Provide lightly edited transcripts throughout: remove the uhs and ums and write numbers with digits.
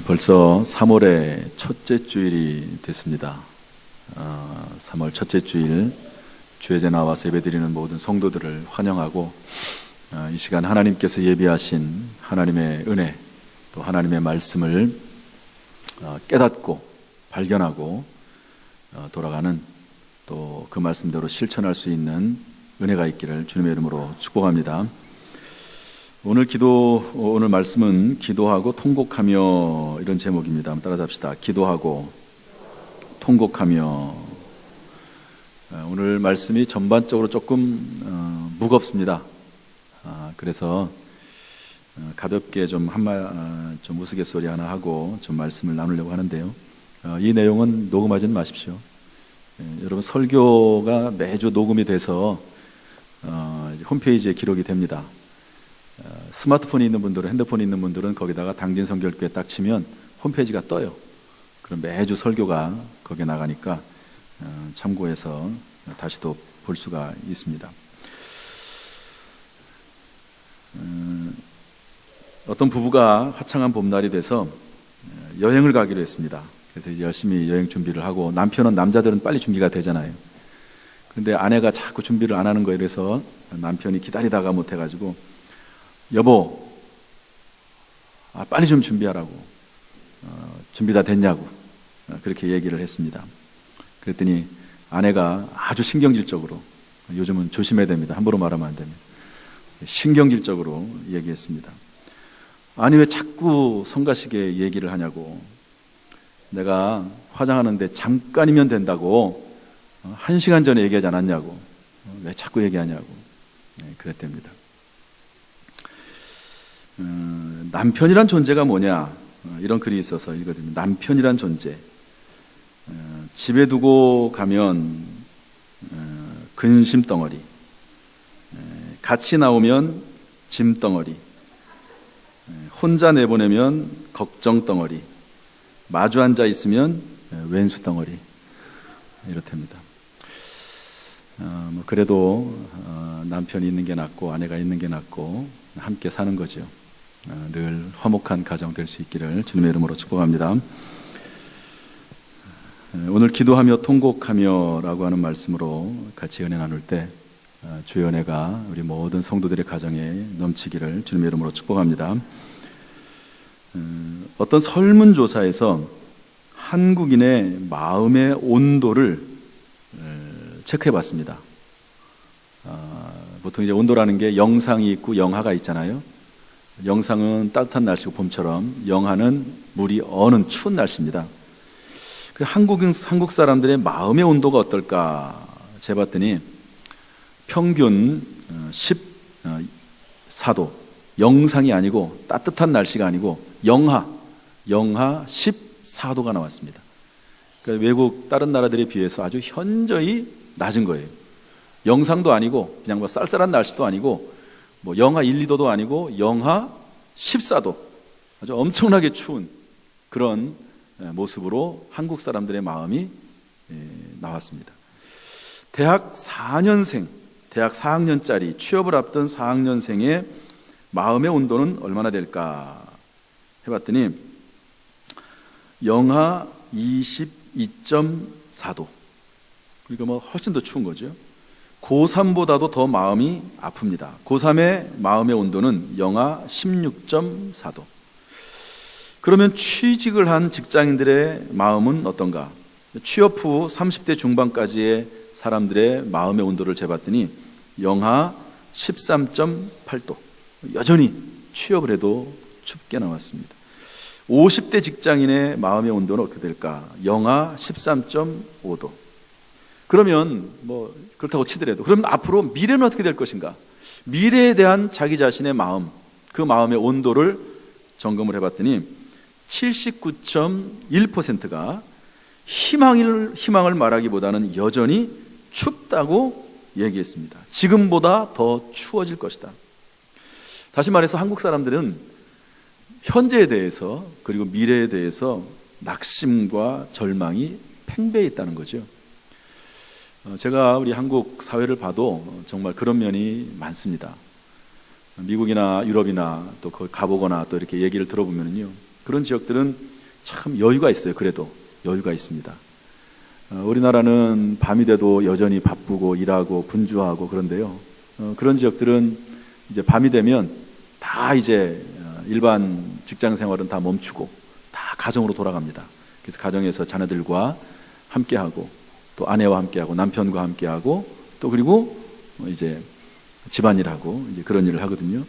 벌써 3월의 첫째 주일이 됐습니다. 3월 첫째 주일 주일에 나와서 예배드리는 모든 성도들을 환영하고, 이 시간 하나님께서 예비하신 하나님의 은혜, 또 하나님의 말씀을 깨닫고 발견하고 돌아가는, 또 그 말씀대로 실천할 수 있는 은혜가 있기를 주님의 이름으로 축복합니다. 오늘 말씀은 기도하고 통곡하며, 이런 제목입니다. 한번 따라잡시다. 기도하고 통곡하며. 오늘 말씀이 전반적으로 조금 무겁습니다. 그래서 가볍게 좀 우스갯소리 하나 하고 좀 말씀을 나누려고 하는데요. 이 내용은 녹음하지는 마십시오. 여러분, 설교가 매주 녹음이 돼서 홈페이지에 기록이 됩니다. 스마트폰이 있는 분들은, 핸드폰이 있는 분들은 거기다가 당진성결교회 딱 치면 홈페이지가 떠요. 그럼 매주 설교가 거기에 나가니까 참고해서 다시 또 볼 수가 있습니다. 어떤 부부가 화창한 봄날이 돼서 여행을 가기로 했습니다. 그래서 이제 열심히 여행 준비를 하고, 남자들은 빨리 준비가 되잖아요. 근데 아내가 자꾸 준비를 안 하는 거에 대해서 남편이 기다리다가 못해가지고, 여보, 빨리 좀 준비하라고, 준비 다 됐냐고 그렇게 얘기를 했습니다. 그랬더니 아내가 아주 신경질적으로, 요즘은 조심해야 됩니다. 함부로 말하면 안 됩니다. 신경질적으로 얘기했습니다. 아니, 왜 자꾸 성가시게 얘기를 하냐고, 내가 화장하는데 잠깐이면 된다고 1시간 전에 얘기하지 않았냐고, 왜 자꾸 얘기하냐고 그랬답니다. 남편이란 존재가 뭐냐, 이런 글이 있어서 읽어드립니다. 남편이란 존재, 집에 두고 가면 근심덩어리, 같이 나오면 짐덩어리, 혼자 내보내면 걱정덩어리, 마주 앉아 있으면 왼수덩어리, 이렇답니다. 그래도 남편이 있는 게 낫고 아내가 있는 게 낫고 함께 사는 거죠. 늘 화목한 가정 될 수 있기를 주님의 이름으로 축복합니다. 오늘 기도하며 통곡하며 라고 하는 말씀으로 같이 은혜 나눌 때, 주의 은혜가 우리 모든 성도들의 가정에 넘치기를 주님의 이름으로 축복합니다. 어떤 설문조사에서 한국인의 마음의 온도를 체크해 봤습니다. 보통 이제 온도라는 게 영상이 있고 영하가 있잖아요. 영상은 따뜻한 날씨고 봄처럼, 영하는 물이 어는 추운 날씨입니다. 한국 사람들의 마음의 온도가 어떨까 재봤더니 평균 14도, 영상이 아니고 따뜻한 날씨가 아니고 영하 14도가 나왔습니다. 그러니까 외국 다른 나라들에 비해서 아주 현저히 낮은 거예요. 영상도 아니고 그냥 쌀쌀한 날씨도 아니고 영하 1, 2도도 아니고 영하 14도, 아주 엄청나게 추운 그런 모습으로 한국 사람들의 마음이 나왔습니다. 대학 4학년짜리 취업을 앞둔 4학년생의 마음의 온도는 얼마나 될까 해봤더니 영하 22.4도, 그러니까 훨씬 더 추운 거죠. 고3보다도 더 마음이 아픕니다. 고3의 마음의 온도는 영하 16.4도. 그러면 취직을 한 직장인들의 마음은 어떤가? 취업 후 30대 중반까지의 사람들의 마음의 온도를 재봤더니 영하 13.8도. 여전히 취업을 해도 춥게 나왔습니다. 50대 직장인의 마음의 온도는 어떻게 될까? 영하 13.5도. 그러면 그렇다고 치더라도, 그러면 앞으로 미래는 어떻게 될 것인가? 미래에 대한 자기 자신의 마음, 그 마음의 온도를 점검을 해봤더니 79.1%가 희망을 말하기보다는 여전히 춥다고 얘기했습니다. 지금보다 더 추워질 것이다. 다시 말해서 한국 사람들은 현재에 대해서, 그리고 미래에 대해서 낙심과 절망이 팽배해 있다는 거죠. 제가 우리 한국 사회를 봐도 정말 그런 면이 많습니다. 미국이나 유럽이나 또 거기 가보거나 또 이렇게 얘기를 들어보면요, 그 그런 지역들은 참 여유가 있어요. 그래도 여유가 있습니다. 우리나라는 밤이 돼도 여전히 바쁘고 일하고 분주하고 그런데요. 그런 지역들은 이제 밤이 되면 다 이제 일반 직장 생활은 다 멈추고 다 가정으로 돌아갑니다. 그래서 가정에서 자녀들과 함께하고 또 아내와 함께하고 남편과 함께하고 또 그리고 이제 집안일하고 이제 그런 일을 하거든요.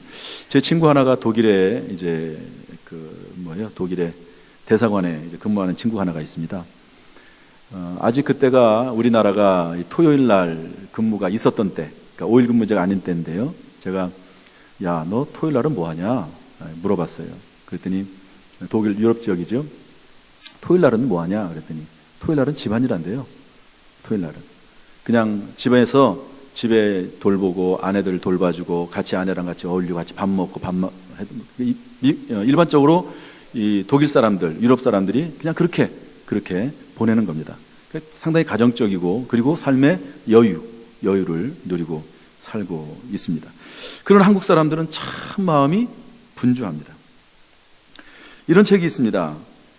제 친구 하나가 독일에 이제 독일의 대사관에 이제 근무하는 친구 하나가 있습니다. 아직 그때가 우리나라가 토요일 날 근무가 있었던 때, 그러니까 5일 근무제가 아닌 때인데요. 제가 야, 너 토요일 날은 뭐 하냐? 물어봤어요. 그랬더니 독일 유럽 지역이죠. 토요일 날은 뭐 하냐? 그랬더니 토요일 날은 집안일 한대요. 토요일 날은 그냥 집에서 집에 돌보고 아내들 돌봐주고 같이 아내랑 같이 어울리고 같이 밥 먹고 일반적으로 이 독일 사람들, 유럽 사람들이 그냥 그렇게 보내는 겁니다. 상당히 가정적이고 그리고 삶의 여유를 누리고 살고 있습니다. 그런 한국 사람들은 참 마음이 분주합니다. 이런 책이 있습니다.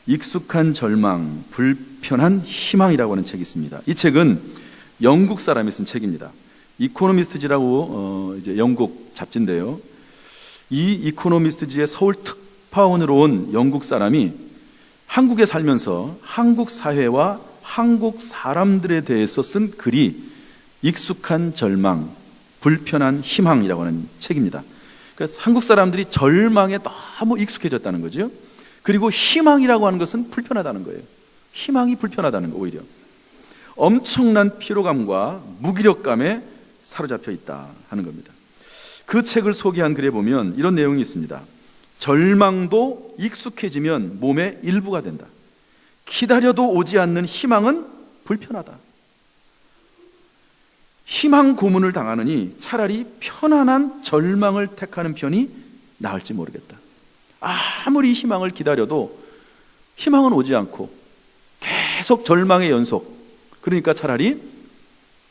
익숙한 절망, 불편한 희망이라고 하는 책이 있습니다. 이 책은 영국 사람이 쓴 책입니다. 이코노미스트지라고 이제 영국 잡지인데요. 이 이코노미스트지의 서울 특파원으로 온 영국 사람이 한국에 살면서 한국 사회와 한국 사람들에 대해서 쓴 글이 익숙한 절망, 불편한 희망이라고 하는 책입니다. 그러니까 한국 사람들이 절망에 너무 익숙해졌다는 거죠. 그리고 희망이라고 하는 것은 불편하다는 거예요. 희망이 불편하다는 거, 오히려 엄청난 피로감과 무기력감에 사로잡혀 있다 하는 겁니다. 그 책을 소개한 글에 보면 이런 내용이 있습니다. 절망도 익숙해지면 몸의 일부가 된다. 기다려도 오지 않는 희망은 불편하다. 희망 고문을 당하느니 차라리 편안한 절망을 택하는 편이 나을지 모르겠다. 아무리 희망을 기다려도 희망은 오지 않고 계속 절망의 연속. 그러니까 차라리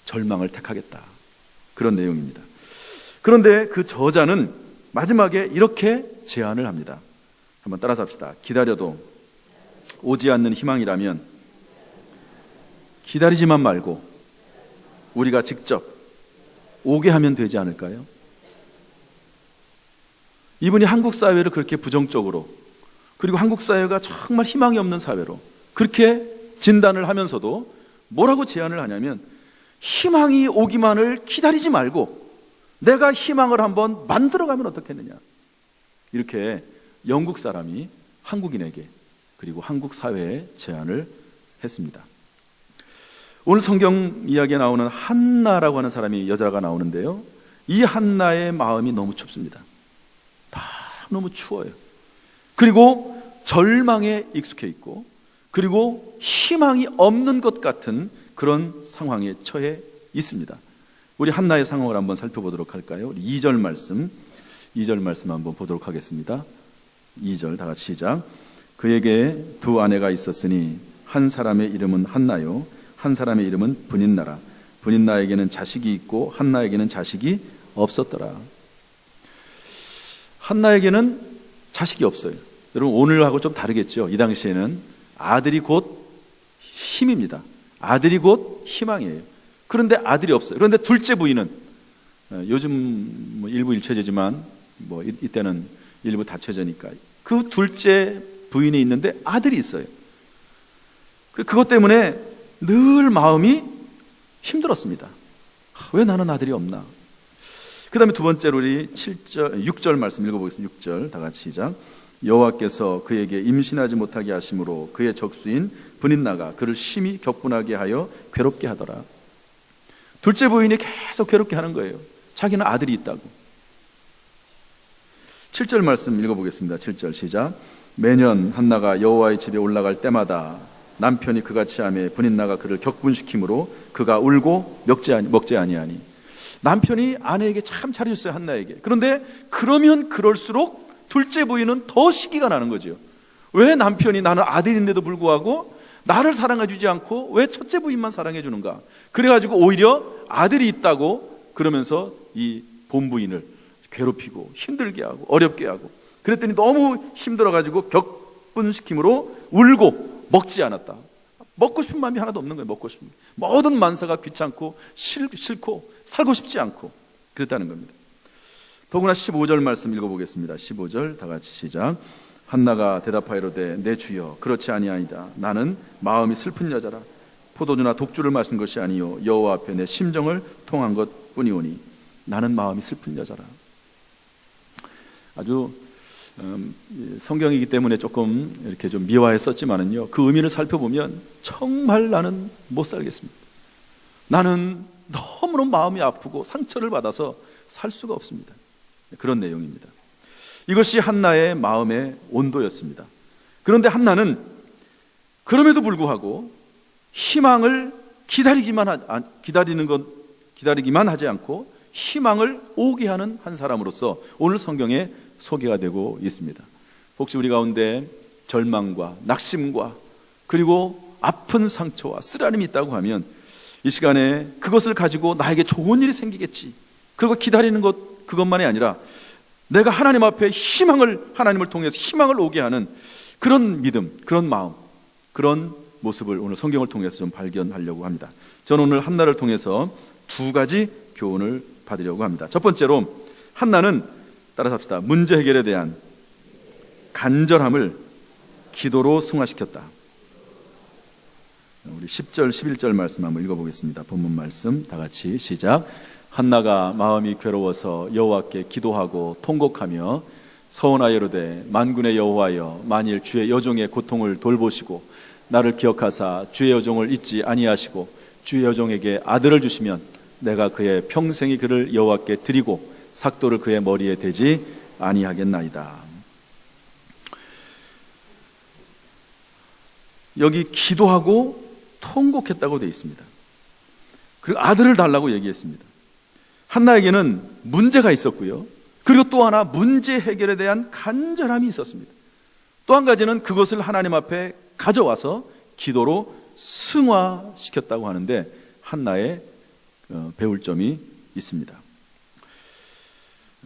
절망을 택하겠다. 그런 내용입니다. 그런데 그 저자는 마지막에 이렇게 제안을 합니다. 한번 따라서 합시다. 기다려도 오지 않는 희망이라면 기다리지만 말고 우리가 직접 오게 하면 되지 않을까요? 이분이 한국 사회를 그렇게 부정적으로, 그리고 한국 사회가 정말 희망이 없는 사회로 그렇게 진단을 하면서도 뭐라고 제안을 하냐면, 희망이 오기만을 기다리지 말고 내가 희망을 한번 만들어가면 어떻겠느냐, 이렇게 영국 사람이 한국인에게 그리고 한국 사회에 제안을 했습니다. 오늘 성경 이야기에 나오는 한나라고 하는 사람이, 여자가 나오는데요. 이 한나의 마음이 너무 춥습니다. 다 너무 추워요. 그리고 절망에 익숙해 있고, 그리고 희망이 없는 것 같은 그런 상황에 처해 있습니다. 우리 한나의 상황을 한번 살펴보도록 할까요? 우리 2절 말씀 한번 보도록 하겠습니다. 2절 다 같이 시작. 그에게 두 아내가 있었으니 한 사람의 이름은 한나요, 한 사람의 이름은 브닌나라. 브닌나에게는 자식이 있고 한나에게는 자식이 없었더라. 한나에게는 자식이 없어요. 여러분, 오늘하고 좀 다르겠죠. 이 당시에는 아들이 곧 힘입니다. 아들이 곧 희망이에요. 그런데 아들이 없어요. 그런데 둘째 부인은, 요즘 일부 일체제지만 이때는 일부 다처제니까 그 둘째 부인이 있는데 아들이 있어요. 그것 때문에 늘 마음이 힘들었습니다. 왜 나는 아들이 없나? 그 다음에 두 번째로 우리 6절 말씀 읽어보겠습니다. 6절 다 같이 시작. 여호와께서 그에게 임신하지 못하게 하심으로 그의 적수인 브닌나가 그를 심히 격분하게 하여 괴롭게 하더라. 둘째 부인이 계속 괴롭게 하는 거예요. 자기는 아들이 있다고. 7절 말씀 읽어보겠습니다. 7절 시작. 매년 한나가 여호와의 집에 올라갈 때마다 남편이 그같이 하매 브닌나가 그를 격분시키므로 그가 울고 먹지 아니하니. 남편이 아내에게 참 잘해줬어요, 한나에게. 그런데 그러면 그럴수록 둘째 부인은 더 시기가 나는 거죠. 왜 남편이, 나는 아들인데도 불구하고 나를 사랑해주지 않고 왜 첫째 부인만 사랑해주는가? 그래가지고 오히려 아들이 있다고 그러면서 이 본부인을 괴롭히고 힘들게 하고 어렵게 하고, 그랬더니 너무 힘들어가지고 적분시킴으로 울고 먹지 않았다. 먹고 싶은 마음이 하나도 없는 거예요. 먹고 싶은 모든 만사가 귀찮고 싫고 살고 싶지 않고 그랬다는 겁니다. 더구나 15절 말씀 읽어보겠습니다. 15절 다 같이 시작. 한나가 대답하이로되 내 주여 그렇지 아니하이다. 나는 마음이 슬픈 여자라. 포도주나 독주를 마신 것이 아니요 여호와 앞에 내 심정을 통한 것 뿐이오니 나는 마음이 슬픈 여자라. 아주 성경이기 때문에 조금 이렇게 좀 미화했었지만은요, 그 의미를 살펴보면 정말 나는 못 살겠습니다. 나는 너무너무 마음이 아프고 상처를 받아서 살 수가 없습니다. 그런 내용입니다. 이것이 한나의 마음의 온도였습니다. 그런데 한나는 그럼에도 불구하고 희망을 기다리기만 하지 않고 희망을 오게 하는 한 사람으로서 오늘 성경에 소개가 되고 있습니다. 혹시 우리 가운데 절망과 낙심과 그리고 아픈 상처와 쓰라림이 있다고 하면 이 시간에 그것을 가지고 나에게 좋은 일이 생기겠지, 그리고 기다리는 것 그것만이 아니라 내가 하나님 앞에 하나님을 통해서 희망을 오게 하는 그런 믿음, 그런 마음, 그런 모습을 오늘 성경을 통해서 좀 발견하려고 합니다. 저는 오늘 한나를 통해서 두 가지 교훈을 받으려고 합니다. 첫 번째로 한나는 따라서 합시다. 문제 해결에 대한 간절함을 기도로 승화시켰다. 우리 10절 11절 말씀 한번 읽어보겠습니다. 본문 말씀 다 같이 시작. 한나가 마음이 괴로워서 여호와께 기도하고 통곡하며 서원하여로되 만군의 여호와여 만일 주의 여종의 고통을 돌보시고 나를 기억하사 주의 여종을 잊지 아니하시고 주의 여종에게 아들을 주시면 내가 그의 평생이 그를 여호와께 드리고 삭도를 그의 머리에 대지 아니하겠나이다. 여기 기도하고 통곡했다고 되어 있습니다. 그리고 아들을 달라고 얘기했습니다. 한나에게는 문제가 있었고요, 그리고 또 하나 문제 해결에 대한 간절함이 있었습니다. 또 한 가지는 그것을 하나님 앞에 가져와서 기도로 승화시켰다고 하는데 한나의 배울 점이 있습니다.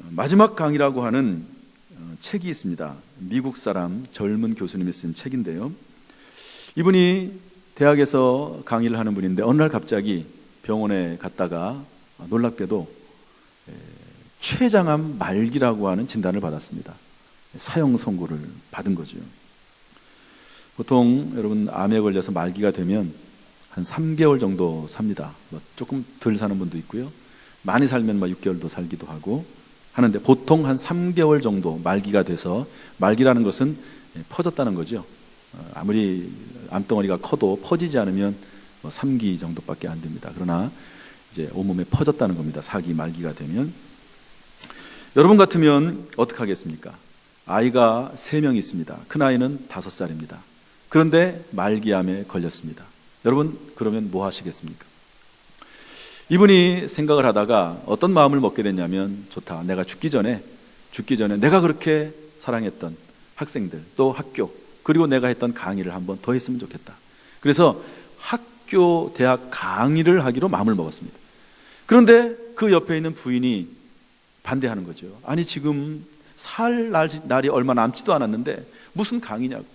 마지막 강이라고 하는 책이 있습니다. 미국 사람 젊은 교수님이 쓴 책인데요, 이분이 대학에서 강의를 하는 분인데 어느 날 갑자기 병원에 갔다가 놀랍게도 췌장암 말기라고 하는 진단을 받았습니다. 사형 선고를 받은 거죠. 보통 여러분 암에 걸려서 말기가 되면 한 3개월 정도 삽니다. 조금 덜 사는 분도 있고요, 많이 살면 6개월도 살기도 하고 하는데 보통 한 3개월 정도 말기가 돼서, 말기라는 것은 퍼졌다는 거죠. 아무리 암덩어리가 커도 퍼지지 않으면 3기 정도밖에 안 됩니다. 그러나 이제 온몸에 퍼졌다는 겁니다. 4기 말기가 되면. 여러분 같으면 어떻게 하겠습니까? 아이가 3명 있습니다. 큰아이는 5살입니다. 그런데 말기암에 걸렸습니다. 여러분 그러면 뭐 하시겠습니까? 이분이 생각을 하다가 어떤 마음을 먹게 됐냐면, 좋다, 내가 죽기 전에 내가 그렇게 사랑했던 학생들, 또 학교, 그리고 내가 했던 강의를 한번 더 했으면 좋겠다. 그래서 학교, 대학 강의를 하기로 마음을 먹었습니다. 그런데 그 옆에 있는 부인이 반대하는 거죠. 아니 지금 살 날이 얼마 남지도 않았는데 무슨 강의냐고,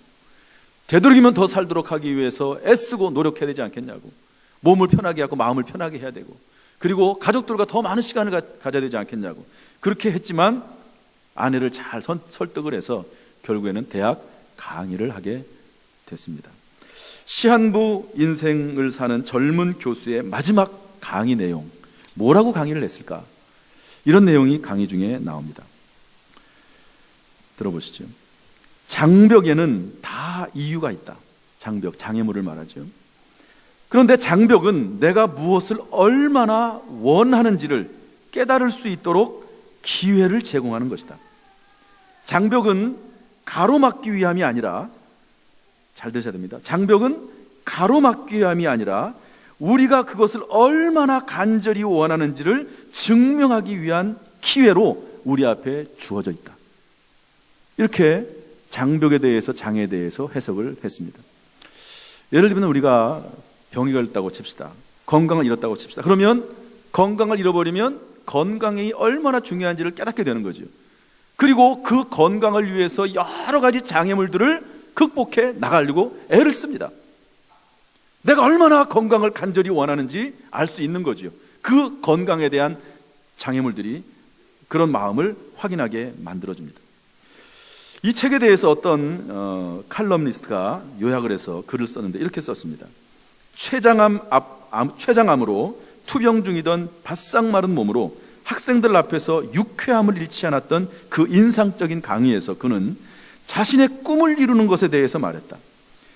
되도록이면 더 살도록 하기 위해서 애쓰고 노력해야 되지 않겠냐고, 몸을 편하게 하고 마음을 편하게 해야 되고, 그리고 가족들과 더 많은 시간을 가져야 되지 않겠냐고 그렇게 했지만 아내를 잘 설득을 해서 결국에는 대학 강의를 하게 됐습니다. 시한부 인생을 사는 젊은 교수의 마지막 강의 내용, 뭐라고 강의를 했을까? 이런 내용이 강의 중에 나옵니다. 들어보시죠. 장벽에는 다 이유가 있다. 장벽, 장애물을 말하죠. 그런데 장벽은 내가 무엇을 얼마나 원하는지를 깨달을 수 있도록 기회를 제공하는 것이다. 장벽은 가로막기 위함이 아니라, 잘 들으셔야 됩니다. 장벽은 가로막기 위함이 아니라 우리가 그것을 얼마나 간절히 원하는지를 증명하기 위한 기회로 우리 앞에 주어져 있다. 이렇게 장벽에 대해서, 장애에 대해서 해석을 했습니다. 예를 들면 우리가 병이 걸렸다고 칩시다. 건강을 잃었다고 칩시다. 그러면 건강을 잃어버리면 건강이 얼마나 중요한지를 깨닫게 되는 거죠. 그리고 그 건강을 위해서 여러 가지 장애물들을 극복해 나가려고 애를 씁니다. 내가 얼마나 건강을 간절히 원하는지 알 수 있는 거지요. 그 건강에 대한 장애물들이 그런 마음을 확인하게 만들어줍니다. 이 책에 대해서 어떤 칼럼니스트가 요약을 해서 글을 썼는데 이렇게 썼습니다. 췌장암으로 투병 중이던 바싹 마른 몸으로 학생들 앞에서 유쾌함을 잃지 않았던 그 인상적인 강의에서 그는 자신의 꿈을 이루는 것에 대해서 말했다.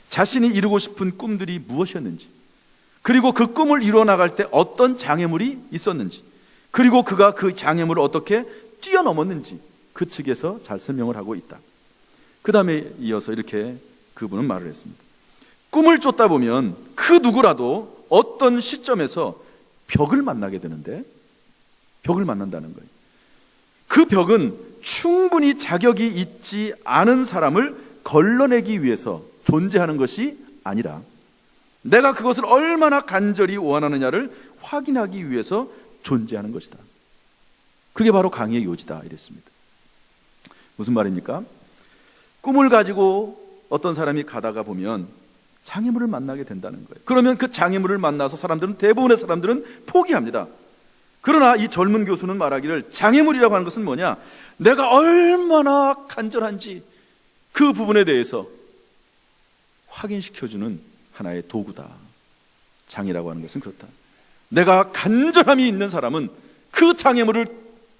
자신이 이루고 싶은 꿈들이 무엇이었는지, 그리고 그 꿈을 이루어 나갈 때 어떤 장애물이 있었는지, 그리고 그가 그 장애물을 어떻게 뛰어넘었는지 그 측에서 잘 설명을 하고 있다. 그 다음에 이어서 이렇게 그분은 말을 했습니다. 꿈을 쫓다 보면 그 누구라도 어떤 시점에서 벽을 만나게 되는데, 벽을 만난다는 거예요. 그 벽은 충분히 자격이 있지 않은 사람을 걸러내기 위해서 존재하는 것이 아니라 내가 그것을 얼마나 간절히 원하느냐를 확인하기 위해서 존재하는 것이다. 그게 바로 강의의 요지다 이랬습니다. 무슨 말입니까? 꿈을 가지고 어떤 사람이 가다가 보면 장애물을 만나게 된다는 거예요. 그러면 그 장애물을 만나서 대부분의 사람들은 포기합니다. 그러나 이 젊은 교수는 말하기를 장애물이라고 하는 것은 뭐냐? 내가 얼마나 간절한지 그 부분에 대해서 확인시켜주는 하나의 도구다. 장애라고 하는 것은 그렇다. 내가 간절함이 있는 사람은 그 장애물을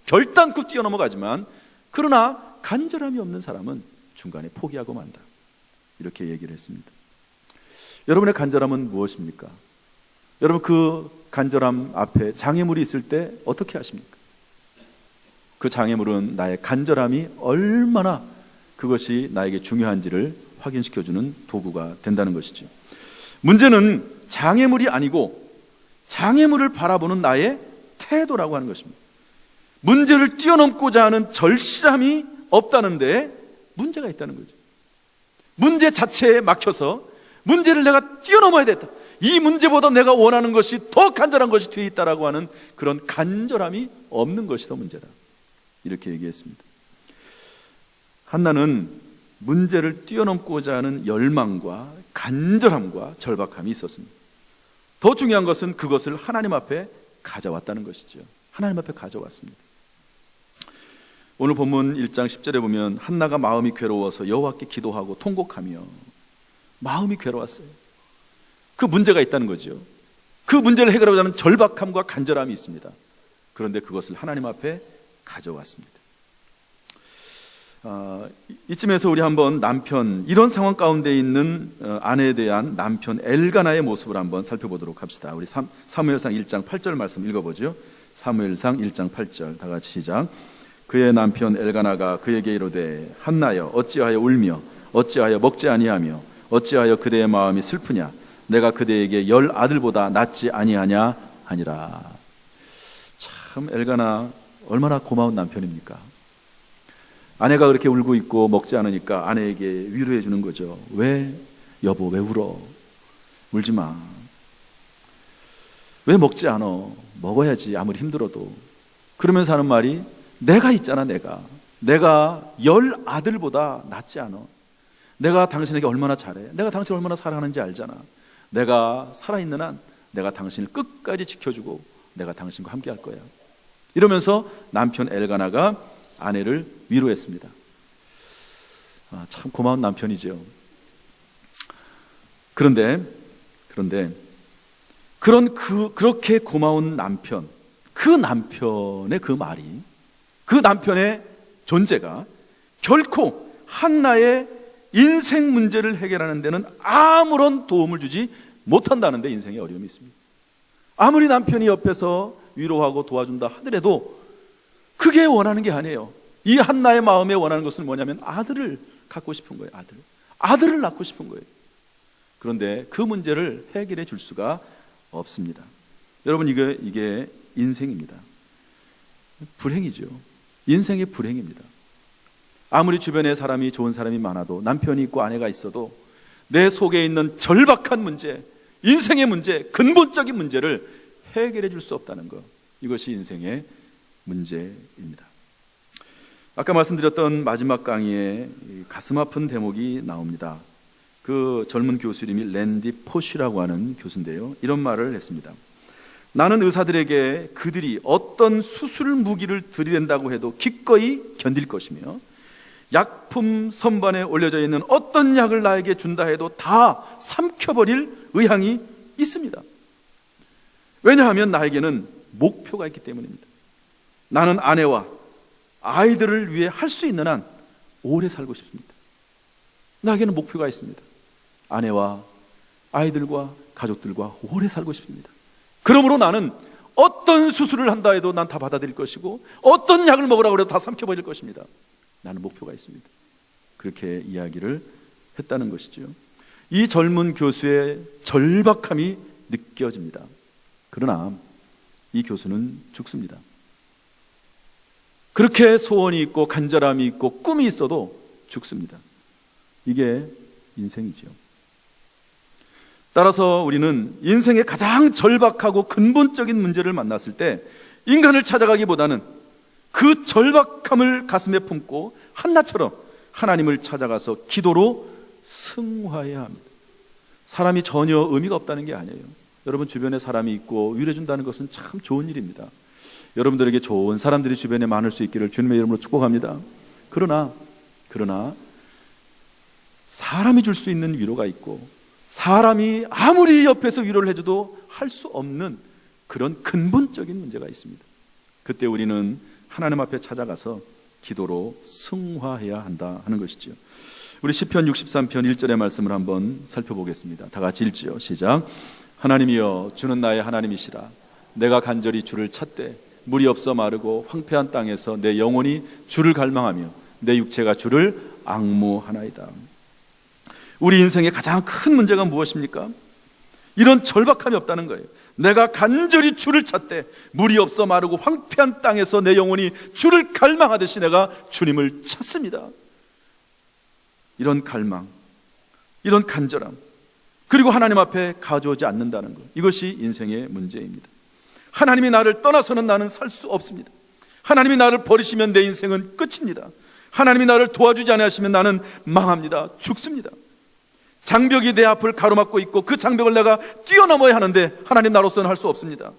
결단코 뛰어넘어가지만, 그러나 간절함이 없는 사람은 중간에 포기하고 만다. 이렇게 얘기를 했습니다. 여러분의 간절함은 무엇입니까? 여러분 그 간절함 앞에 장애물이 있을 때 어떻게 하십니까? 그 장애물은 나의 간절함이 얼마나 그것이 나에게 중요한지를 확인시켜주는 도구가 된다는 것이죠. 문제는 장애물이 아니고 장애물을 바라보는 나의 태도라고 하는 것입니다. 문제를 뛰어넘고자 하는 절실함이 없다는 데 문제가 있다는 거죠. 문제 자체에 막혀서 문제를 내가 뛰어넘어야 됐다, 이 문제보다 내가 원하는 것이 더 간절한 것이 뒤에 있다라고 하는 그런 간절함이 없는 것이 더 문제다, 이렇게 얘기했습니다. 한나는 문제를 뛰어넘고자 하는 열망과 간절함과 절박함이 있었습니다. 더 중요한 것은 그것을 하나님 앞에 가져왔다는 것이죠. 하나님 앞에 가져왔습니다. 오늘 본문 1장 10절에 보면 한나가 마음이 괴로워서 여호와께 기도하고 통곡하며, 마음이 괴로웠어요. 그 문제가 있다는 거죠. 그 문제를 해결하고자 하는 절박함과 간절함이 있습니다. 그런데 그것을 하나님 앞에 가져왔습니다. 이쯤에서 우리 한번 남편, 이런 상황 가운데 있는 아내에 대한 남편 엘가나의 모습을 한번 살펴보도록 합시다. 우리 사무엘상 1장 8절 말씀 읽어보죠. 사무엘상 1장 8절 다 같이 시작. 그의 남편 엘가나가 그에게 이르되 한나여 어찌하여 울며 어찌하여 먹지 아니하며 어찌하여 그대의 마음이 슬프냐, 내가 그대에게 10 아들보다 낫지 아니하냐 하니라. 참 엘가나 얼마나 고마운 남편입니까? 아내가 그렇게 울고 있고 먹지 않으니까 아내에게 위로해 주는 거죠. 왜 여보 왜 울어? 울지 마. 왜 먹지 않아? 먹어야지 아무리 힘들어도. 그러면서 하는 말이 내가 있잖아. 내가 10 아들보다 낫지 않아. 내가 당신에게 얼마나 잘해. 내가 당신을 얼마나 사랑하는지 알잖아. 내가 살아있는 한 내가 당신을 끝까지 지켜주고 내가 당신과 함께 할 거야. 이러면서 남편 엘가나가 아내를 위로했습니다. 참 고마운 남편이죠. 그런데 그렇게 고마운 남편, 그 남편의 그 말이, 그 남편의 존재가 결코 한나의 인생 문제를 해결하는 데는 아무런 도움을 주지 못한다는 데 인생에 어려움이 있습니다. 아무리 남편이 옆에서 위로하고 도와준다 하더라도 그게 원하는 게 아니에요. 이 한나의 마음에 원하는 것은 뭐냐면 아들을 갖고 싶은 거예요. 아들을 낳고 싶은 거예요. 그런데 그 문제를 해결해 줄 수가 없습니다. 여러분 이게 인생입니다. 불행이죠. 인생의 불행입니다. 아무리 주변에 사람이 좋은 사람이 많아도, 남편이 있고 아내가 있어도 내 속에 있는 절박한 문제, 인생의 문제, 근본적인 문제를 해결해 줄 수 없다는 것, 이것이 인생의 문제입니다. 아까 말씀드렸던 마지막 강의에 가슴 아픈 대목이 나옵니다. 그 젊은 교수 이름이 랜디 포쉬라고 하는 교수인데요, 이런 말을 했습니다. 나는 의사들에게 그들이 어떤 수술 무기를 들이댄다고 해도 기꺼이 견딜 것이며, 약품 선반에 올려져 있는 어떤 약을 나에게 준다 해도 다 삼켜버릴 의향이 있습니다. 왜냐하면 나에게는 목표가 있기 때문입니다. 나는 아내와 아이들을 위해 할 수 있는 한 오래 살고 싶습니다. 나에게는 목표가 있습니다. 아내와 아이들과 가족들과 오래 살고 싶습니다. 그러므로 나는 어떤 수술을 한다 해도 난 다 받아들일 것이고, 어떤 약을 먹으라고 해도 다 삼켜버릴 것입니다. 나는 목표가 있습니다. 그렇게 이야기를 했다는 것이죠. 이 젊은 교수의 절박함이 느껴집니다. 그러나 이 교수는 죽습니다. 그렇게 소원이 있고 간절함이 있고 꿈이 있어도 죽습니다. 이게 인생이죠. 따라서 우리는 인생의 가장 절박하고 근본적인 문제를 만났을 때 인간을 찾아가기보다는 그 절박함을 가슴에 품고 한나처럼 하나님을 찾아가서 기도로 승화해야 합니다. 사람이 전혀 의미가 없다는 게 아니에요. 여러분 주변에 사람이 있고 위로해준다는 것은 참 좋은 일입니다. 여러분들에게 좋은 사람들이 주변에 많을 수 있기를 주님의 이름으로 축복합니다. 그러나 사람이 줄 수 있는 위로가 있고, 사람이 아무리 옆에서 위로를 해줘도 할 수 없는 그런 근본적인 문제가 있습니다. 그때 우리는 하나님 앞에 찾아가서 기도로 승화해야 한다 하는 것이죠. 우리 시편 63편 1절의 말씀을 한번 살펴보겠습니다. 다 같이 읽지요. 시작. 하나님이여, 주는 나의 하나님이시라. 내가 간절히 주를 찾되 물이 없어 마르고 황폐한 땅에서 내 영혼이 주를 갈망하며 내 육체가 주를 앙무하나이다. 우리 인생의 가장 큰 문제가 무엇입니까? 이런 절박함이 없다는 거예요. 내가 간절히 주를 찾되 물이 없어 마르고 황폐한 땅에서 내 영혼이 주를 갈망하듯이 내가 주님을 찾습니다. 이런 갈망, 이런 간절함, 그리고 하나님 앞에 가져오지 않는다는 것, 이것이 인생의 문제입니다. 하나님이 나를 떠나서는 나는 살 수 없습니다. 하나님이 나를 버리시면 내 인생은 끝입니다. 하나님이 나를 도와주지 않으시면 나는 망합니다. 죽습니다. 장벽이 내 앞을 가로막고 있고 그 장벽을 내가 뛰어넘어야 하는데 하나님 나로서는 할 수 없습니다.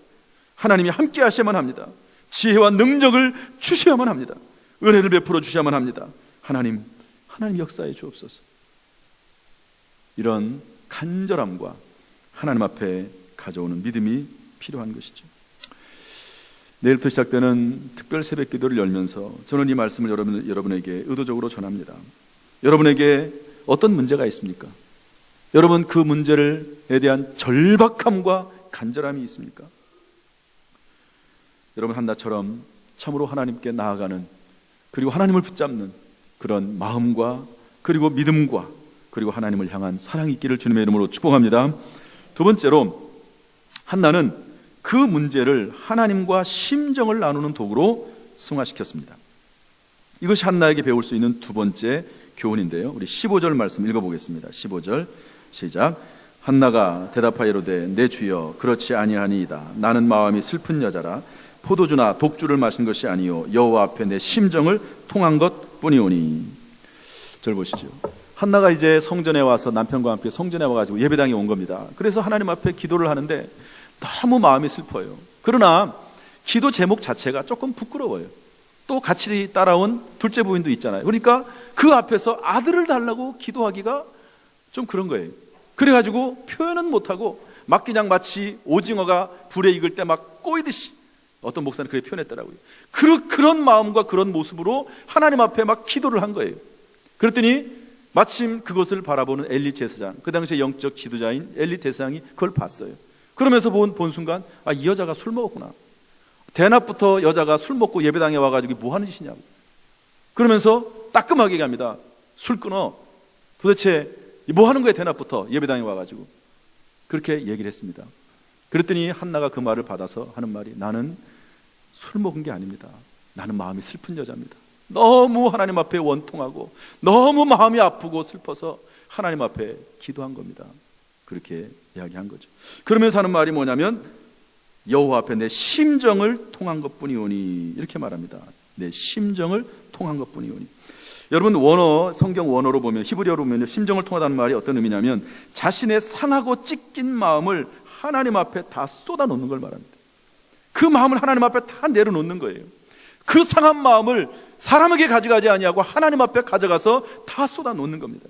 하나님이 함께 하셔야만 합니다. 지혜와 능력을 주셔야만 합니다. 은혜를 베풀어 주셔야만 합니다. 하나님 역사해 주옵소서. 이런 간절함과 하나님 앞에 가져오는 믿음이 필요한 것이죠. 내일부터 시작되는 특별 새벽 기도를 열면서 저는 이 말씀을 여러분에게 의도적으로 전합니다. 여러분에게 어떤 문제가 있습니까? 여러분 그 문제에 대한 절박함과 간절함이 있습니까? 여러분 한나처럼 참으로 하나님께 나아가는, 그리고 하나님을 붙잡는 그런 마음과 그리고 믿음과 그리고 하나님을 향한 사랑이 있기를 주님의 이름으로 축복합니다. 두 번째로, 한나는 그 문제를 하나님과 심정을 나누는 도구로 승화시켰습니다. 이것이 한나에게 배울 수 있는 두 번째 교훈인데요, 우리 15절 말씀 읽어보겠습니다. 15절 시작. 한나가 대답하이로되 내 주여 그렇지 아니하니이다. 나는 마음이 슬픈 여자라. 포도주나 독주를 마신 것이 아니요 여호와 앞에 내 심정을 통한 것뿐이오니. 절 보시죠. 한나가 이제 성전에 와서 남편과 함께 성전에 와가지고 예배당에 온 겁니다. 그래서 하나님 앞에 기도를 하는데 너무 마음이 슬퍼요. 그러나 기도 제목 자체가 조금 부끄러워요. 또 같이 따라온 둘째 부인도 있잖아요. 그러니까 그 앞에서 아들을 달라고 기도하기가 좀 그런 거예요. 그래가지고 표현은 못하고 막 그냥 마치 오징어가 불에 익을 때 막 꼬이듯이, 어떤 목사는 그렇게 표현했더라고요. 그런 마음과 그런 모습으로 하나님 앞에 막 기도를 한 거예요. 그랬더니 마침 그것을 바라보는 엘리 제사장, 그 당시에 영적 지도자인 엘리 제사장이 그걸 봤어요. 그러면서 본 순간, 아, 이 여자가 술 먹었구나. 대낮부터 여자가 술 먹고 예배당에 와가지고 뭐 하는 짓이냐고. 그러면서 따끔하게 얘기합니다. 술 끊어. 도대체 뭐 하는 거야, 대낮부터 예배당에 와가지고. 그렇게 얘기를 했습니다. 그랬더니 한나가 그 말을 받아서 하는 말이, 나는 술 먹은 게 아닙니다. 나는 마음이 슬픈 여자입니다. 너무 하나님 앞에 원통하고 너무 마음이 아프고 슬퍼서 하나님 앞에 기도한 겁니다. 그렇게 이야기한 거죠. 그러면서 하는 말이 뭐냐면, 여호와 앞에 내 심정을 통한 것뿐이오니, 이렇게 말합니다. 내 심정을 통한 것뿐이오니. 여러분, 성경 원어로 보면, 히브리어로 보면 심정을 통하다는 말이 어떤 의미냐면 자신의 상하고 찢긴 마음을 하나님 앞에 다 쏟아놓는 걸 말합니다. 그 마음을 하나님 앞에 다 내려놓는 거예요. 그 상한 마음을 사람에게 가져가지 아니하고 하나님 앞에 가져가서 다 쏟아놓는 겁니다.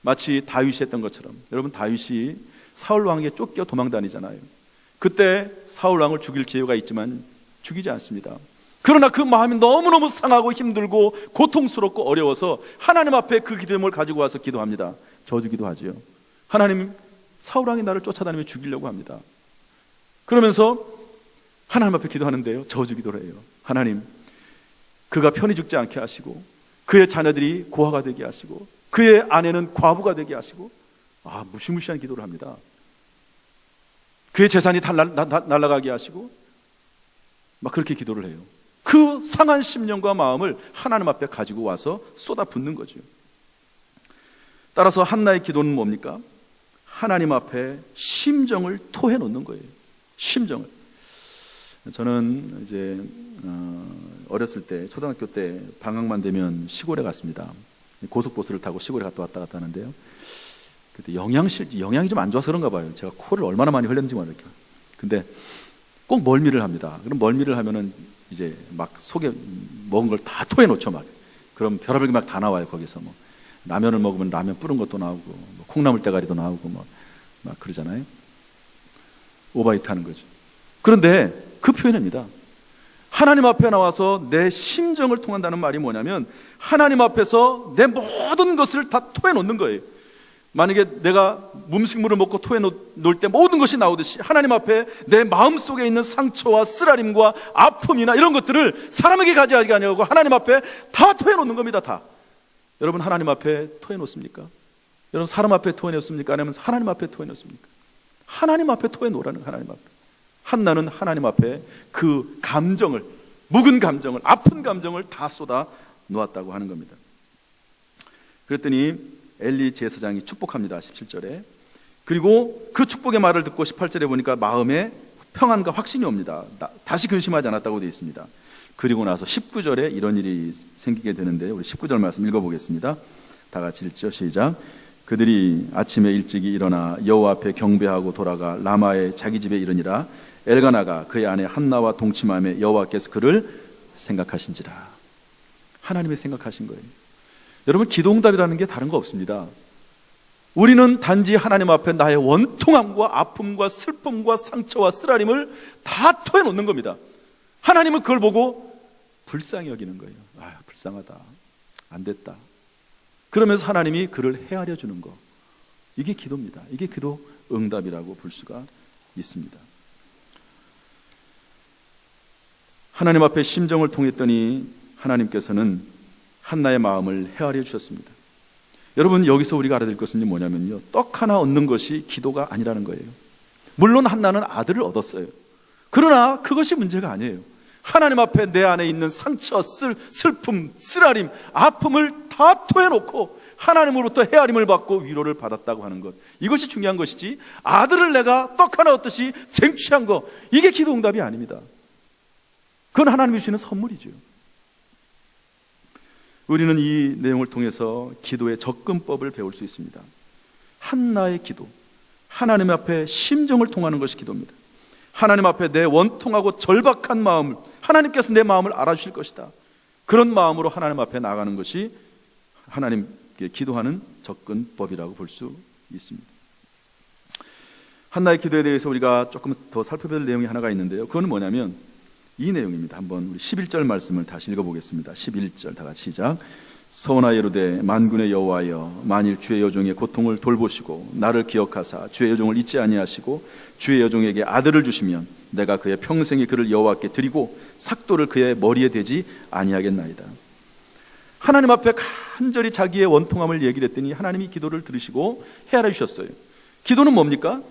마치 다윗이 했던 것처럼, 여러분, 다윗이 사울 왕에게 쫓겨 도망다니잖아요. 그때 사울 왕을 죽일 기회가 있지만 죽이지 않습니다. 그러나 그 마음이 너무너무 상하고 힘들고 고통스럽고 어려워서 하나님 앞에 그 기도를 가지고 와서 기도합니다. 저주기도 하지요. 하나님, 사울 왕이 나를 쫓아다니며 죽이려고 합니다. 그러면서 하나님 앞에 기도하는데요, 저주기도를 해요. 하나님, 그가 편히 죽지 않게 하시고 그의 자녀들이 고아가 되게 하시고 그의 아내는 과부가 되게 하시고, 무시무시한 기도를 합니다. 그의 재산이 다 날아가게 하시고 막 그렇게 기도를 해요. 그 상한 심령과 마음을 하나님 앞에 가지고 와서 쏟아붓는 거죠. 따라서 한나의 기도는 뭡니까? 하나님 앞에 심정을 토해 놓는 거예요. 심정을. 저는 이제 어렸을 때, 초등학교 때 방학만 되면 시골에 갔습니다. 고속버스를 타고 시골에 왔다 갔다 하는데요, 그때 영양이 좀 안 좋아서 그런가 봐요. 제가 코를 얼마나 많이 흘렸는지 모르겠어요. 근데 꼭 멀미를 합니다. 그럼 멀미를 하면은 이제 막 속에 먹은 걸 다 토해 놓죠. 막. 그럼 별의별 게 막 다 나와요. 거기서 뭐 라면을 먹으면 라면 뿌른 것도 나오고, 뭐 콩나물 대가리도 나오고, 막 그러잖아요. 오바이트 하는 거죠. 그런데 그 표현입니다. 하나님 앞에 나와서 내 심정을 통한다는 말이 뭐냐면 하나님 앞에서 내 모든 것을 다 토해 놓는 거예요. 만약에 내가 음식물을 먹고 토해 놓을 때 모든 것이 나오듯이 하나님 앞에 내 마음속에 있는 상처와 쓰라림과 아픔이나 이런 것들을 사람에게 가져가지 아니하고 하나님 앞에 다 토해 놓는 겁니다. 다. 여러분, 하나님 앞에 토해 놓습니까? 여러분, 사람 앞에 토해 놓습니까? 아니면 하나님 앞에 토해 놓습니까? 하나님 앞에 토해 놓으라는, 하나님 앞에. 한나는 하나님 앞에 그 감정을, 묵은 감정을, 아픈 감정을 다 쏟아 놓았다고 하는 겁니다. 그랬더니 엘리 제사장이 축복합니다. 17절에. 그리고 그 축복의 말을 듣고 18절에 보니까 마음에 평안과 확신이 옵니다. 다시 근심하지 않았다고 되어 있습니다. 그리고 나서 19절에 이런 일이 생기게 되는데, 우리 19절 말씀 읽어보겠습니다. 다 같이 읽죠. 시작. 그들이 아침에 일찍이 일어나 여호와 앞에 경배하고 돌아가 라마의 자기 집에 이르니라. 엘가나가 그의 아내 한나와 동침하며 여호와께서 그를 생각하신지라. 하나님이 생각하신 거예요. 여러분, 기도응답이라는 게 다른 거 없습니다. 우리는 단지 하나님 앞에 나의 원통함과 아픔과 슬픔과 상처와 쓰라림을 다 토해놓는 겁니다. 하나님은 그걸 보고 불쌍히 여기는 거예요. 불쌍하다, 안 됐다. 그러면서 하나님이 그를 헤아려 주는 거, 이게 기도입니다. 이게 기도 응답이라고 볼 수가 있습니다. 하나님 앞에 심정을 통했더니 하나님께서는 한나의 마음을 헤아려 주셨습니다. 여러분, 여기서 우리가 알아야 될 것은 뭐냐면요, 떡 하나 얻는 것이 기도가 아니라는 거예요. 물론 한나는 아들을 얻었어요. 그러나 그것이 문제가 아니에요. 하나님 앞에 내 안에 있는 상처, 슬픔, 쓰라림, 아픔을 다 토해놓고 하나님으로부터 헤아림을 받고 위로를 받았다고 하는 것, 이것이 중요한 것이지, 아들을 내가 떡 하나 얻듯이 쟁취한 거, 이게 기도 응답이 아닙니다. 그건 하나님이 주시는 선물이죠. 우리는 이 내용을 통해서 기도의 접근법을 배울 수 있습니다. 한나의 기도, 하나님 앞에 심정을 통하는 것이 기도입니다. 하나님 앞에 내 원통하고 절박한 마음을, 하나님께서 내 마음을 알아주실 것이다, 그런 마음으로 하나님 앞에 나가는 것이 하나님께 기도하는 접근법이라고 볼 수 있습니다. 한나의 기도에 대해서 우리가 조금 더 살펴볼 내용이 하나가 있는데요, 그건 뭐냐면 이 내용입니다. 한번 우리 11절 말씀을 다시 읽어보겠습니다. 11절 다 같이 시작. 서원하여 이르되 만군의 여호와여, 만일 주의 여종의 고통을 돌보시고 나를 기억하사 주의 여종을 잊지 아니하시고 주의 여종에게 아들을 주시면 내가 그의 평생에 그를 여호와께 드리고 삭도를 그의 머리에 대지 아니하겠나이다. 하나님 앞에 간절히 자기의 원통함을 얘기를 했더니 하나님이 기도를 들으시고 헤아려 주셨어요. 기도는 뭡니까?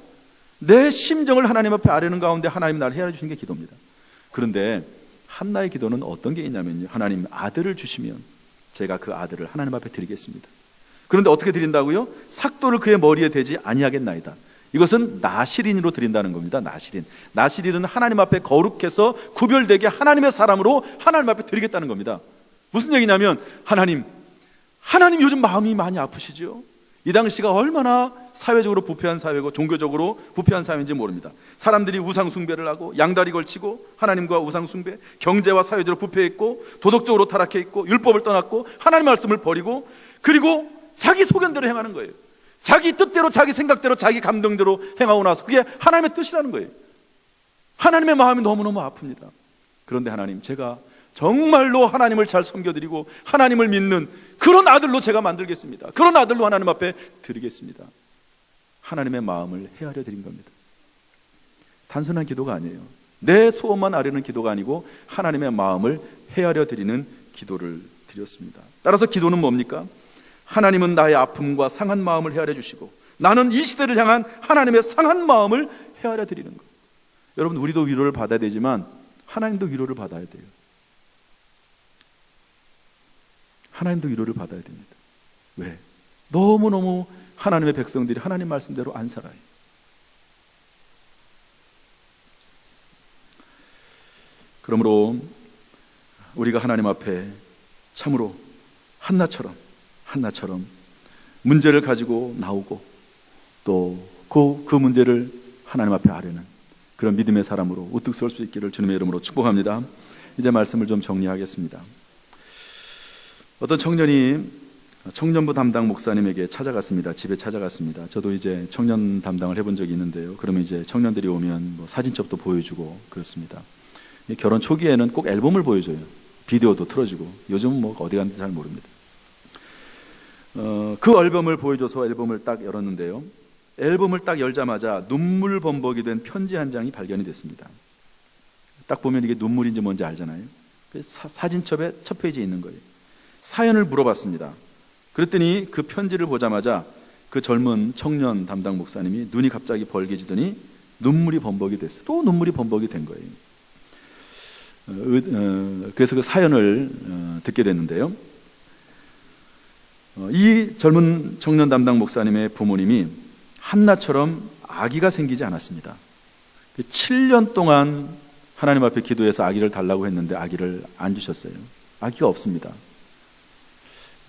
내 심정을 하나님 앞에 아뢰는 가운데 하나님 나를 헤아려 주시는 게 기도입니다. 그런데 한나의 기도는 어떤 게 있냐면요, 하나님 아들을 주시면 제가 그 아들을 하나님 앞에 드리겠습니다. 그런데 어떻게 드린다고요? 삭도를 그의 머리에 대지 아니하겠나이다. 이것은 나시린으로 드린다는 겁니다. 나시린은 하나님 앞에 거룩해서 구별되게 하나님의 사람으로 하나님 앞에 드리겠다는 겁니다. 무슨 얘기냐면 하나님 요즘 마음이 많이 아프시죠? 이 당시가 얼마나 사회적으로 부패한 사회고 종교적으로 부패한 사회인지 모릅니다. 사람들이 우상 숭배를 하고 양다리 걸치고 하나님과 우상 숭배, 경제와 사회적으로 부패했고 도덕적으로 타락해 있고 율법을 떠났고 하나님 말씀을 버리고 그리고 자기 소견대로 행하는 거예요. 자기 뜻대로 자기 생각대로 자기 감정대로 행하고 나서 그게 하나님의 뜻이라는 거예요. 하나님의 마음이 너무너무 아픕니다. 그런데 하나님, 제가 정말로 하나님을 잘 섬겨드리고 하나님을 믿는 그런 아들로 제가 만들겠습니다. 그런 아들로 하나님 앞에 드리겠습니다. 하나님의 마음을 헤아려 드린 겁니다. 단순한 기도가 아니에요. 내 소원만 아뢰는 기도가 아니고 하나님의 마음을 헤아려 드리는 기도를 드렸습니다. 따라서 기도는 뭡니까? 하나님은 나의 아픔과 상한 마음을 헤아려 주시고 나는 이 시대를 향한 하나님의 상한 마음을 헤아려 드리는 것. 여러분, 우리도 위로를 받아야 되지만 하나님도 위로를 받아야 돼요. 하나님도 위로를 받아야 됩니다. 왜? 너무너무 하나님의 백성들이 하나님 말씀대로 안 살아요. 그러므로 우리가 하나님 앞에 참으로 한나처럼 문제를 가지고 나오고 또 그 문제를 하나님 앞에 아뢰는 그런 믿음의 사람으로 우뚝 설 수 있기를 주님의 이름으로 축복합니다. 이제 말씀을 좀 정리하겠습니다. 어떤 청년이 청년부 담당 목사님에게 찾아갔습니다. 집에 찾아갔습니다. 저도 이제 청년 담당을 해본 적이 있는데요. 그러면 이제 청년들이 오면 뭐 사진첩도 보여주고 그렇습니다. 결혼 초기에는 꼭 앨범을 보여줘요. 비디오도 틀어주고. 요즘은 뭐 어디 갔는지 잘 모릅니다. 그 앨범을 보여줘서 앨범을 딱 열었는데요. 앨범을 딱 열자마자 눈물 범벅이 된 편지 한 장이 발견이 됐습니다. 딱 보면 이게 눈물인지 뭔지 알잖아요. 사진첩의 첫 페이지에 있는 거예요. 사연을 물어봤습니다. 그랬더니 그 편지를 보자마자 그 젊은 청년 담당 목사님이 눈이 갑자기 벌개지더니 눈물이 범벅이 됐어요. 또 눈물이 범벅이 된 거예요. 그래서 그 사연을 듣게 됐는데요. 이 젊은 청년 담당 목사님의 부모님이 한나처럼 아기가 생기지 않았습니다. 7년 동안 하나님 앞에 기도해서 아기를 달라고 했는데 아기를 안 주셨어요. 아기가 없습니다.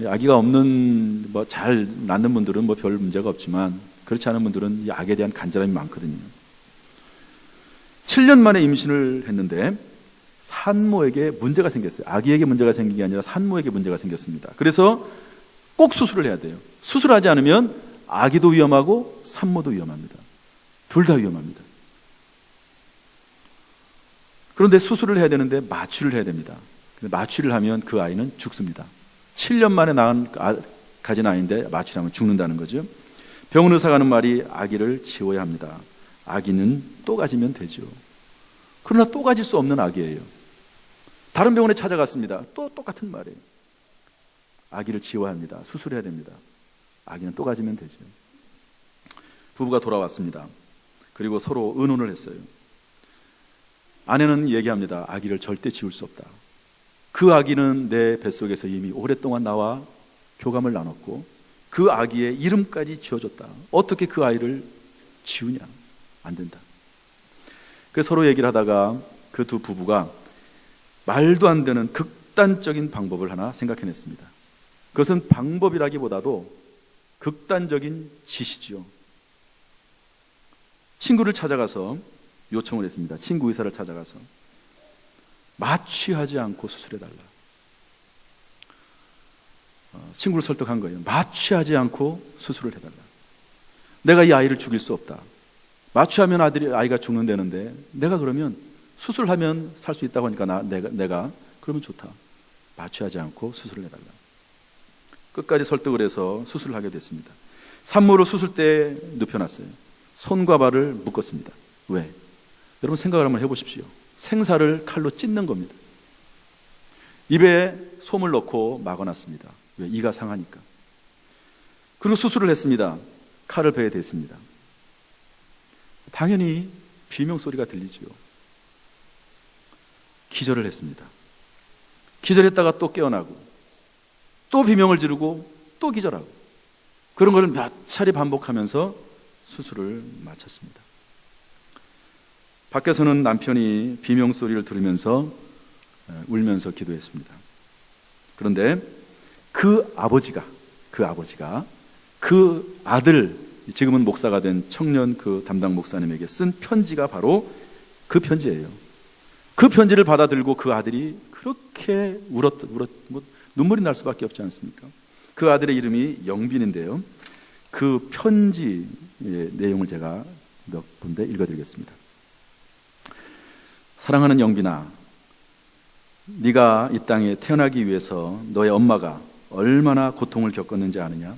아기가 없는 잘 낳는 분들은 별 문제가 없지만 그렇지 않은 분들은 이 아기에 대한 간절함이 많거든요. 7년 만에 임신을 했는데 산모에게 문제가 생겼어요. 아기에게 문제가 생긴 게 아니라 산모에게 문제가 생겼습니다. 그래서 꼭 수술을 해야 돼요. 수술하지 않으면 아기도 위험하고 산모도 위험합니다. 둘 다 위험합니다. 그런데 수술을 해야 되는데 마취를 해야 됩니다. 마취를 하면 그 아이는 죽습니다. 7년 만에 가진 아이인데 마취를 하면 죽는다는 거죠. 병원 의사가 하는 말이 아기를 지워야 합니다. 아기는 또 가지면 되죠. 그러나 또 가질 수 없는 아기예요. 다른 병원에 찾아갔습니다. 또 똑같은 말이에요. 아기를 지워야 합니다. 수술해야 됩니다. 아기는 또 가지면 되죠. 부부가 돌아왔습니다. 그리고 서로 의논을 했어요. 아내는 얘기합니다. 아기를 절대 지울 수 없다. 그 아기는 내 뱃속에서 이미 오랫동안 나와 교감을 나눴고 그 아기의 이름까지 지어줬다. 어떻게 그 아이를 지우냐? 안 된다. 그래서 서로 얘기를 하다가 그 두 부부가 말도 안 되는 극단적인 방법을 하나 생각해냈습니다. 그것은 방법이라기보다도 극단적인 짓이지요. 친구를 찾아가서 요청을 했습니다. 친구 의사를 찾아가서 마취하지 않고 수술해달라. 친구를 설득한 거예요. 마취하지 않고 수술을 해달라. 내가 이 아이를 죽일 수 없다. 마취하면 아이가 죽는다는데 내가 그러면 수술하면 살 수 있다고 하니까 내가 그러면 좋다. 마취하지 않고 수술을 해달라. 끝까지 설득을 해서 수술을 하게 됐습니다. 산모를 수술대에 눕혀놨어요. 손과 발을 묶었습니다. 왜? 여러분 생각을 한번 해보십시오. 생사를 칼로 찢는 겁니다. 입에 솜을 넣고 막아놨습니다. 왜? 이가 상하니까. 그리고 수술을 했습니다. 칼을 배에 댔습니다. 당연히 비명소리가 들리죠. 기절을 했습니다. 기절했다가 또 깨어나고 또 비명을 지르고 또 기절하고 그런 걸 몇 차례 반복하면서 수술을 마쳤습니다. 밖에서는 남편이 비명소리를 들으면서 울면서 기도했습니다. 그런데 그 아버지가 그 아들, 지금은 목사가 된 청년 그 담당 목사님에게 쓴 편지가 바로 그 편지예요. 그 편지를 받아들고 그 아들이 그렇게 눈물이 날 수밖에 없지 않습니까? 그 아들의 이름이 영빈인데요. 그 편지의 내용을 제가 몇 군데 읽어드리겠습니다. 사랑하는 영빈아, 네가 이 땅에 태어나기 위해서 너의 엄마가 얼마나 고통을 겪었는지 아느냐?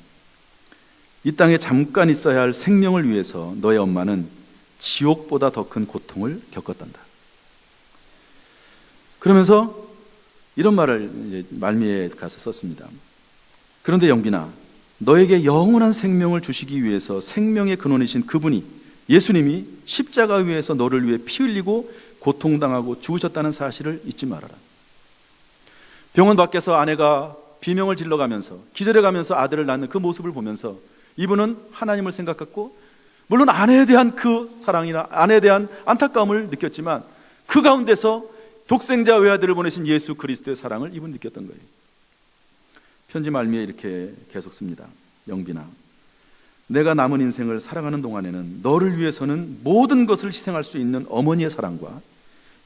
이 땅에 잠깐 있어야 할 생명을 위해서 너의 엄마는 지옥보다 더 큰 고통을 겪었단다. 그러면서 이런 말을 말미에 가서 썼습니다. 그런데 영빈아, 너에게 영원한 생명을 주시기 위해서 생명의 근원이신 그분이, 예수님이 십자가 위에서 너를 위해 피 흘리고 고통당하고 죽으셨다는 사실을 잊지 말아라. 병원 밖에서 아내가 비명을 질러가면서 기절해가면서 아들을 낳는 그 모습을 보면서 이분은 하나님을 생각했고, 물론 아내에 대한 그 사랑이나 아내에 대한 안타까움을 느꼈지만 그 가운데서 독생자 외아들을 보내신 예수 그리스도의 사랑을 이분 느꼈던 거예요. 편지 말미에 이렇게 계속 씁니다. 영빈아, 내가 남은 인생을 살아가는 동안에는 너를 위해서는 모든 것을 희생할 수 있는 어머니의 사랑과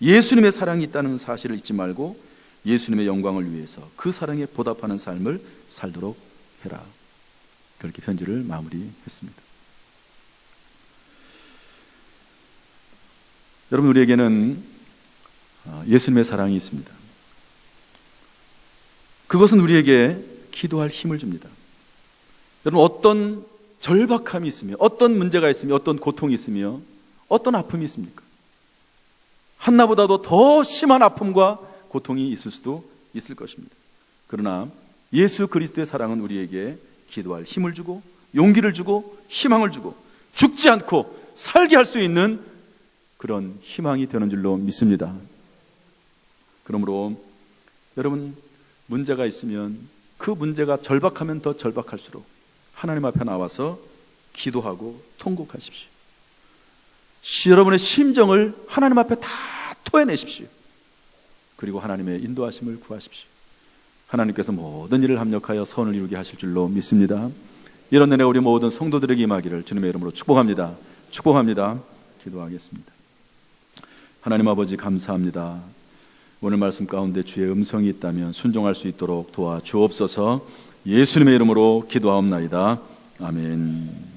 예수님의 사랑이 있다는 사실을 잊지 말고 예수님의 영광을 위해서 그 사랑에 보답하는 삶을 살도록 해라. 그렇게 편지를 마무리했습니다. 여러분, 우리에게는 예수님의 사랑이 있습니다. 그것은 우리에게 기도할 힘을 줍니다. 여러분, 어떤 절박함이 있으며 어떤 문제가 있으며 어떤 고통이 있으며 어떤 아픔이 있습니까? 한나보다도 더 심한 아픔과 고통이 있을 수도 있을 것입니다. 그러나 예수 그리스도의 사랑은 우리에게 기도할 힘을 주고 용기를 주고 희망을 주고 죽지 않고 살게 할 수 있는 그런 희망이 되는 줄로 믿습니다. 그러므로 여러분, 문제가 있으면 그 문제가 절박하면 더 절박할수록 하나님 앞에 나와서 기도하고 통곡하십시오. 여러분의 심정을 하나님 앞에 다 토해내십시오. 그리고 하나님의 인도하심을 구하십시오. 하나님께서 모든 일을 합력하여 선을 이루게 하실 줄로 믿습니다. 이런 은혜 우리 모든 성도들에게 임하기를 주님의 이름으로 축복합니다. 축복합니다. 기도하겠습니다. 하나님 아버지, 감사합니다. 오늘 말씀 가운데 주의 음성이 있다면 순종할 수 있도록 도와주옵소서. 예수님의 이름으로 기도하옵나이다. 아멘.